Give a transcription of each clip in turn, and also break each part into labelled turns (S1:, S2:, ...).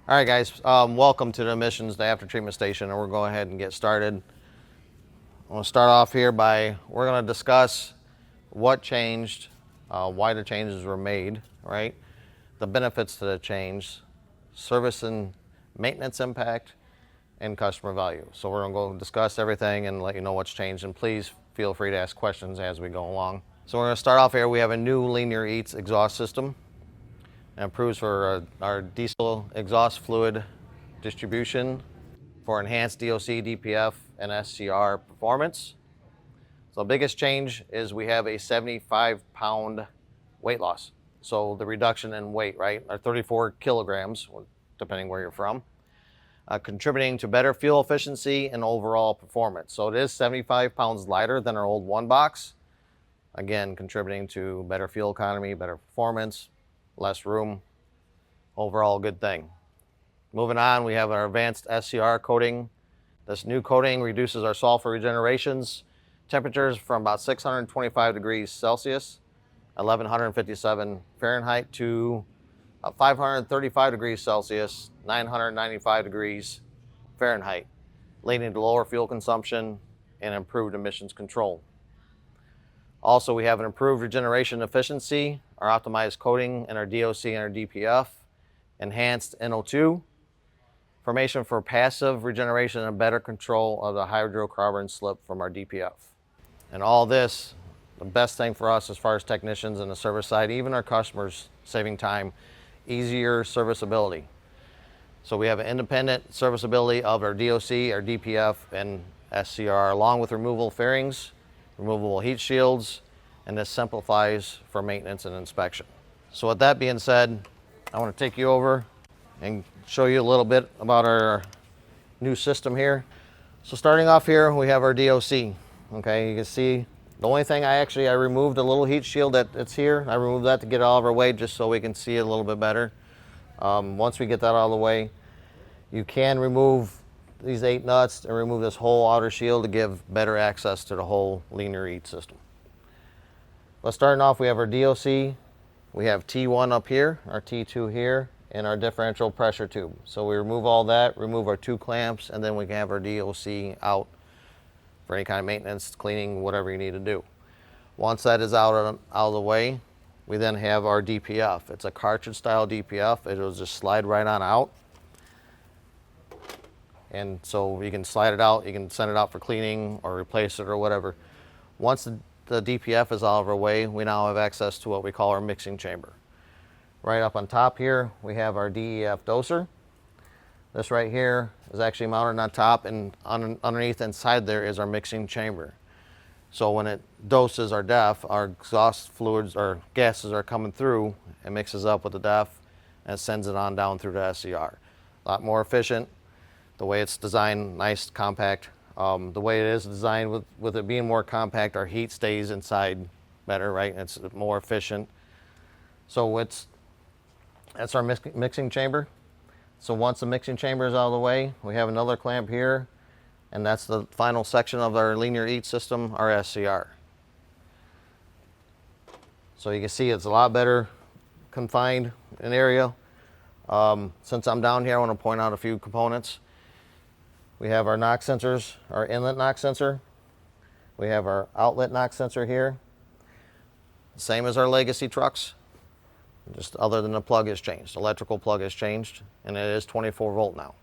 S1: All right, guys, welcome to the emissions to after treatment station, and we're going ahead and get started. I want to start off here we're going to discuss what changed, why the changes were made, right? The benefits to the change, service and maintenance impact, and customer value. So we're going to go discuss everything and let you know what's changed, and please feel free to ask questions as we go along. So we're going to start off here. We have a new Linear Eats exhaust system. It improves for our diesel exhaust fluid distribution for enhanced DOC, DPF, and SCR performance. So the biggest change is we have a 75-pound weight loss. So the reduction in weight, right, are 34 kilograms, depending where you're from, contributing to better fuel efficiency and overall performance. So it is 75 pounds lighter than our old one box. Again, contributing to better fuel economy, better performance, less room, overall good thing. Moving on, we have our advanced SCR coating. This new coating reduces our sulfur regenerations temperatures from about 625 degrees Celsius, 1157 Fahrenheit, to 535 degrees Celsius, 995 degrees Fahrenheit, leading to lower fuel consumption and improved emissions control. Also, we have an improved regeneration efficiency, our optimized coating in our DOC and our DPF, enhanced NO2, formation for passive regeneration and better control of the hydrocarbon slip from our DPF. And all this, the best thing for us as far as technicians and the service side, even our customers, saving time, easier serviceability. So we have an independent serviceability of our DOC, our DPF, and SCR, along with removable fairings, removable heat shields, and this simplifies for maintenance and inspection. So with that being said, I want to take you over and show you a little bit about our new system here. So starting off here, we have our DOC. Okay, you can see the only thing I removed a little heat shield that's here. I removed that to get it all of our way just so we can see it a little bit better. Once we get that out of the way, you can remove these 8 nuts and remove this whole outer shield to give better access to the whole Linear Eats system. But starting off, we have our DOC. We have T1 up here, our T2 here, and our differential pressure tube. So we remove all that, remove our 2 clamps, and then we can have our DOC out for any kind of maintenance, cleaning, whatever you need to do. Once that is out of the way, we then have our DPF. It's a cartridge style DPF. It will just slide right on out. And so you can slide it out, you can send it out for cleaning or replace it or whatever. Once the DPF is out of our way, we now have access to what we call our mixing chamber. Right up on top here, we have our DEF doser. This right here is actually mounted on top, and underneath inside there is our mixing chamber. So when it doses our DEF, our exhaust fluids or gases are coming through, it mixes up with the DEF and sends it on down through the SCR. A lot more efficient. The way it's designed, nice, compact. The way it is designed, with it being more compact, our heat stays inside better, right? It's more efficient. So that's our mixing chamber. So once the mixing chamber is out of the way, we have another clamp here, and that's the final section of our Linear Eats system, our SCR. So you can see it's a lot better confined in area. Since I'm down here, I want to point out a few components. We have our knock sensors, our inlet knock sensor. We have our outlet knock sensor here. Same as our legacy trucks, just other than the plug has changed. Electrical plug has changed, and it is 24 volt now.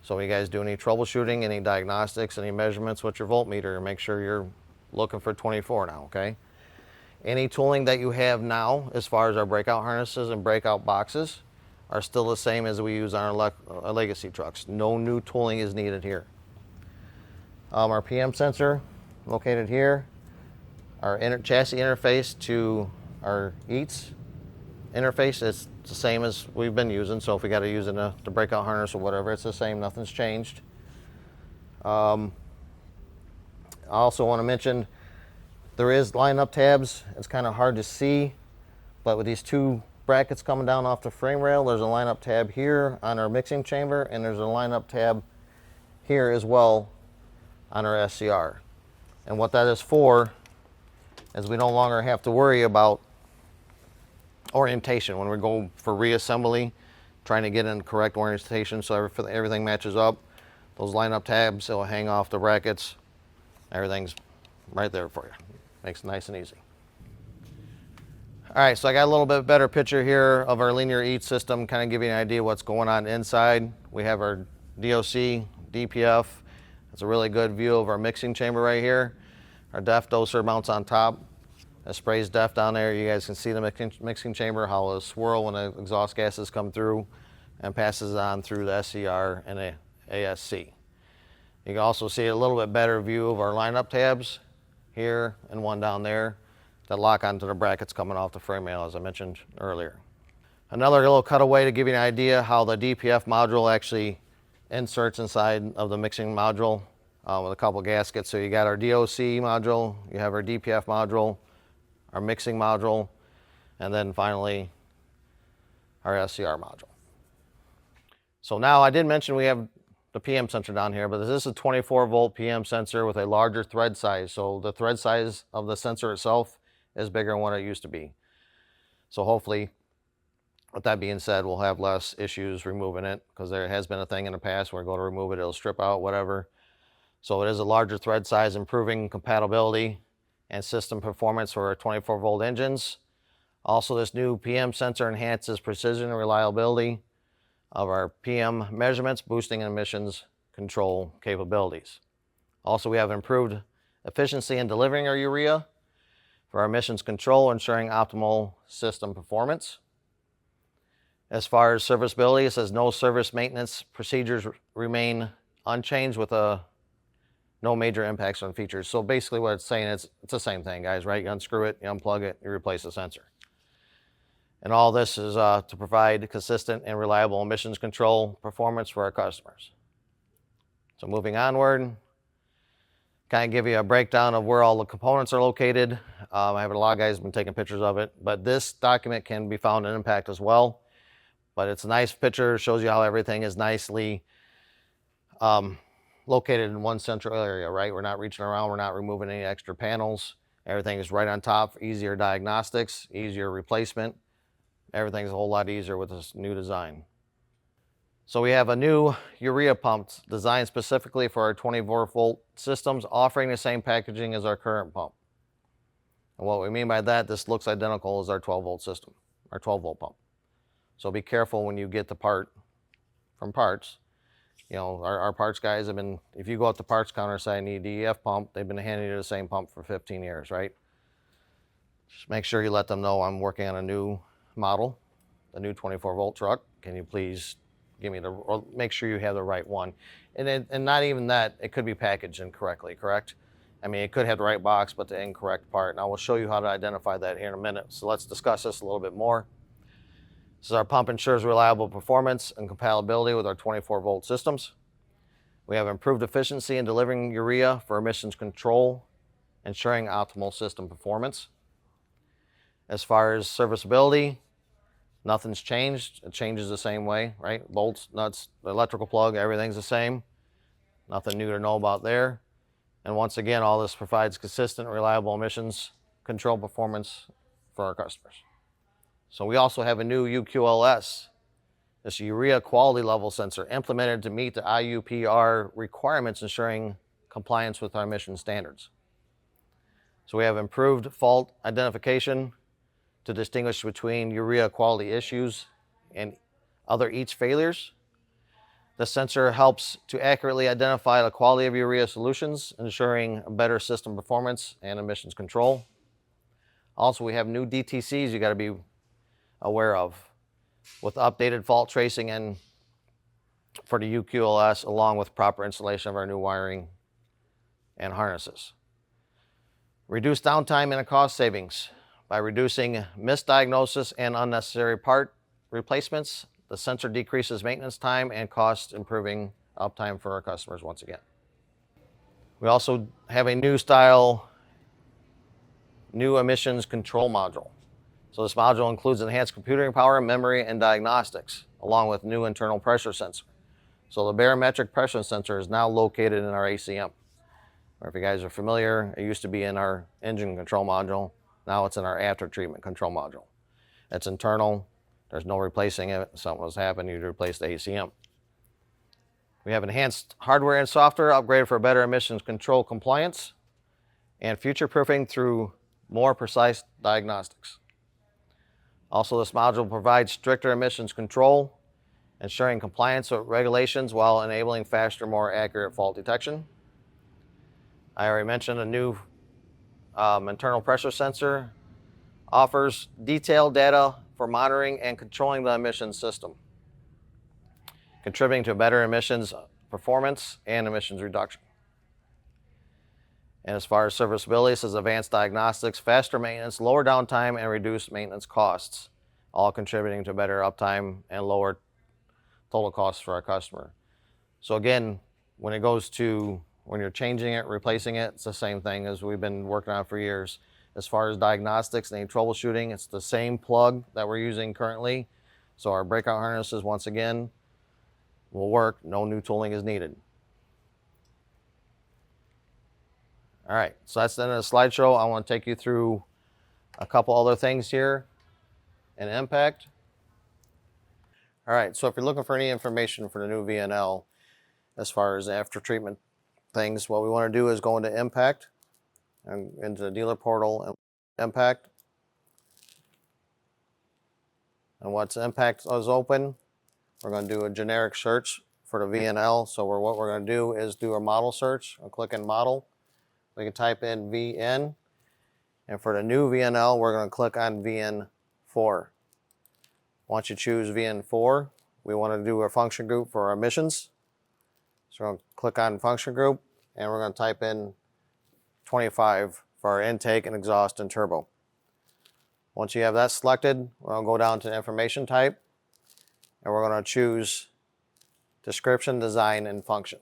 S1: So when you guys do any troubleshooting, any diagnostics, any measurements with your voltmeter, make sure you're looking for 24 now, okay? Any tooling that you have now, as far as our breakout harnesses and breakout boxes, are still the same as we use on our legacy trucks. No new tooling is needed here. Our PM sensor located here. Our chassis interface to our Eats interface is the same as we've been using. So if we got to use the breakout harness or whatever, it's the same. Nothing's changed. I also want to mention there is line-up tabs. It's kind of hard to see, but with these 2 brackets coming down off the frame rail, there's a line-up tab here on our mixing chamber, and there's a line-up tab here as well on our SCR. And what that is for is we no longer have to worry about orientation when we go for reassembly, trying to get in correct orientation so everything matches up. Those line-up tabs, it'll hang off the brackets. Everything's right there for you. Makes it nice and easy. All right, so I got a little bit better picture here of our linear eat system, kind of give you an idea what's going on inside. We have our DOC, DPF. It's a really good view of our mixing chamber right here. Our DEF doser mounts on top. It sprays DEF down there. You guys can see the mixing chamber, how it'll swirl when the exhaust gases come through and passes on through the SCR and the ASC. You can also see a little bit better view of our lineup tabs here and one down there that lock onto the brackets coming off the frame rail, as I mentioned earlier. Another little cutaway to give you an idea how the DPF module actually inserts inside of the mixing module with a couple gaskets. So you got our DOC module, you have our DPF module, our mixing module, and then finally our SCR module. So now I did mention we have the PM sensor down here, but this is a 24 volt PM sensor with a larger thread size. So the thread size of the sensor itself is bigger than what it used to be. So hopefully, with that being said, we'll have less issues removing it, because there has been a thing in the past where I go to remove it, it'll strip out, whatever. So it is a larger thread size, improving compatibility and system performance for our 24 volt engines. Also, this new PM sensor enhances precision and reliability of our PM measurements, boosting emissions control capabilities. Also, we have improved efficiency in delivering our urea for our emissions control, ensuring optimal system performance. As far as serviceability, it says no service maintenance procedures remain unchanged with no major impacts on features. So basically what it's saying is it's the same thing, guys, right? You unscrew it, you unplug it, you replace the sensor. And all this is to provide consistent and reliable emissions control performance for our customers. So moving onward, kind of give you a breakdown of where all the components are located. I have a lot of guys have been taking pictures of it, but this document can be found in Impact as well. But it's a nice picture, shows you how everything is nicely located in one central area, right? We're not reaching around, we're not removing any extra panels. Everything is right on top, easier diagnostics, easier replacement. Everything's a whole lot easier with this new design. So we have a new urea pump designed specifically for our 24 volt systems, offering the same packaging as our current pump. And what we mean by that, this looks identical as our 12 volt system, our 12 volt pump. So be careful when you get the part from parts. You know, our parts guys have been, if you go up to parts counter and say I need a DEF pump, they've been handing you the same pump for 15 years, right? Just make sure you let them know I'm working on a new model, the new 24 volt truck. Can you please give me or make sure you have the right one? And not even that, it could be packaged incorrectly, correct? I mean, it could have the right box, but the incorrect part. And I will show you how to identify that here in a minute. So let's discuss this a little bit more. This is our pump ensures reliable performance and compatibility with our 24 volt systems. We have improved efficiency in delivering urea for emissions control, ensuring optimal system performance. As far as serviceability, nothing's changed. It changes the same way, right? Bolts, nuts, the electrical plug, everything's the same. Nothing new to know about there. And once again, all this provides consistent, reliable emissions control performance for our customers. So we also have a new UQLS, this urea quality level sensor, implemented to meet the IUPR requirements, ensuring compliance with our emission standards. So we have improved fault identification to distinguish between urea quality issues and other EATS failures. The sensor helps to accurately identify the quality of urea solutions, ensuring better system performance and emissions control. Also, we have new DTCs you got to be aware of, with updated fault tracing and for the UQLS, along with proper installation of our new wiring and harnesses. Reduce downtime and cost savings. By reducing misdiagnosis and unnecessary part replacements, the sensor decreases maintenance time and cost, improving uptime for our customers once again. We also have a new style, new emissions control module. So this module includes enhanced computing power, memory, and diagnostics, along with new internal pressure sensor. So the barometric pressure sensor is now located in our ACM. Or if you guys are familiar, it used to be in our engine control module. Now it's in our after treatment control module. It's internal. There's no replacing it. If something was happening, you'd replace the ACM. We have enhanced hardware and software upgraded for better emissions control compliance and future-proofing through more precise diagnostics. Also, this module provides stricter emissions control, ensuring compliance with regulations while enabling faster, more accurate fault detection. I already mentioned a new internal pressure sensor offers detailed data for monitoring and controlling the emissions system, contributing to better emissions performance and emissions reduction. And as far as serviceability, it says advanced diagnostics, faster maintenance, lower downtime, and reduced maintenance costs, all contributing to better uptime and lower total costs for our customer. So again, when it goes to when you're changing it, replacing it, it's the same thing as we've been working on for years. As far as diagnostics and troubleshooting, it's the same plug that we're using currently. So our breakout harnesses, once again, will work. No new tooling is needed. All right, so that's the end of the slideshow. I want to take you through a couple other things here in Impact. All right, so if you're looking for any information for the new VNL, as far as after treatment things, what we want to do is go into Impact and into the dealer portal and Impact. And once Impact is open, we're going to do a generic search for the VNL. So what we're going to do is do a model search. I'll click in model. We can type in VN. And for the new VNL, we're going to click on VN4. Once you choose VN4, we want to do a function group for our emissions. So we're going to click on function group, and we're going to type in 25 for our intake and exhaust and turbo. Once you have that selected, we're going to go down to information type, and we're going to choose description, design, and function.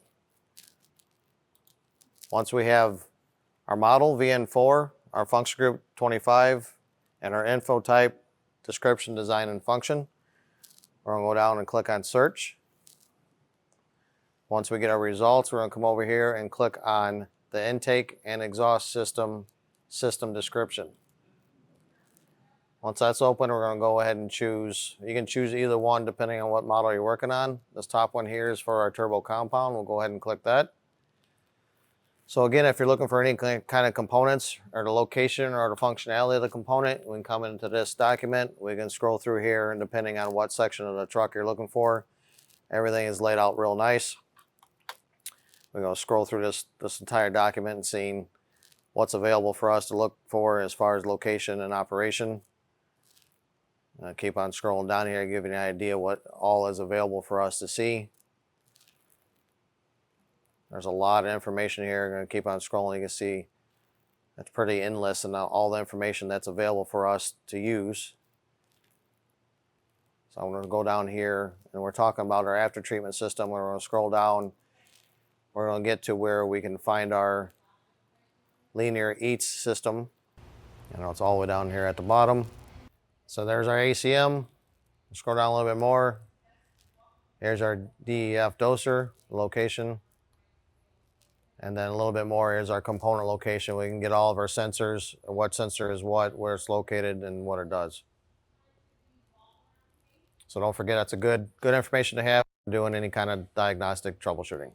S1: Once we have our model, VN4, our function group, 25, and our info type, description, design, and function, we're going to go down and click on search. Once we get our results, we're going to come over here and click on the intake and exhaust system description. Once that's open, we're going to go ahead and choose. You can choose either one depending on what model you're working on. This top one here is for our turbo compound. We'll go ahead and click that. So again, if you're looking for any kind of components or the location or the functionality of the component, we can come into this document. We can scroll through here, and depending on what section of the truck you're looking for, everything is laid out real nice. We're going to scroll through this entire document and seeing what's available for us to look for as far as location and operation. Keep on scrolling down here, give you an idea what all is available for us to see. There's a lot of information here. I'm going to keep on scrolling. You can see it's pretty endless and all the information that's available for us to use. So I'm going to go down here, and we're talking about our after treatment system. We're going to scroll down. We're going to get to where we can find our linear EATS system. You know, it's all the way down here at the bottom. So there's our ACM. Scroll down a little bit more. Here's our DEF doser location. And then a little bit more, here's our component location. We can get all of our sensors, what sensor is what, where it's located, and what it does. So don't forget, that's a good information to have doing any kind of diagnostic troubleshooting.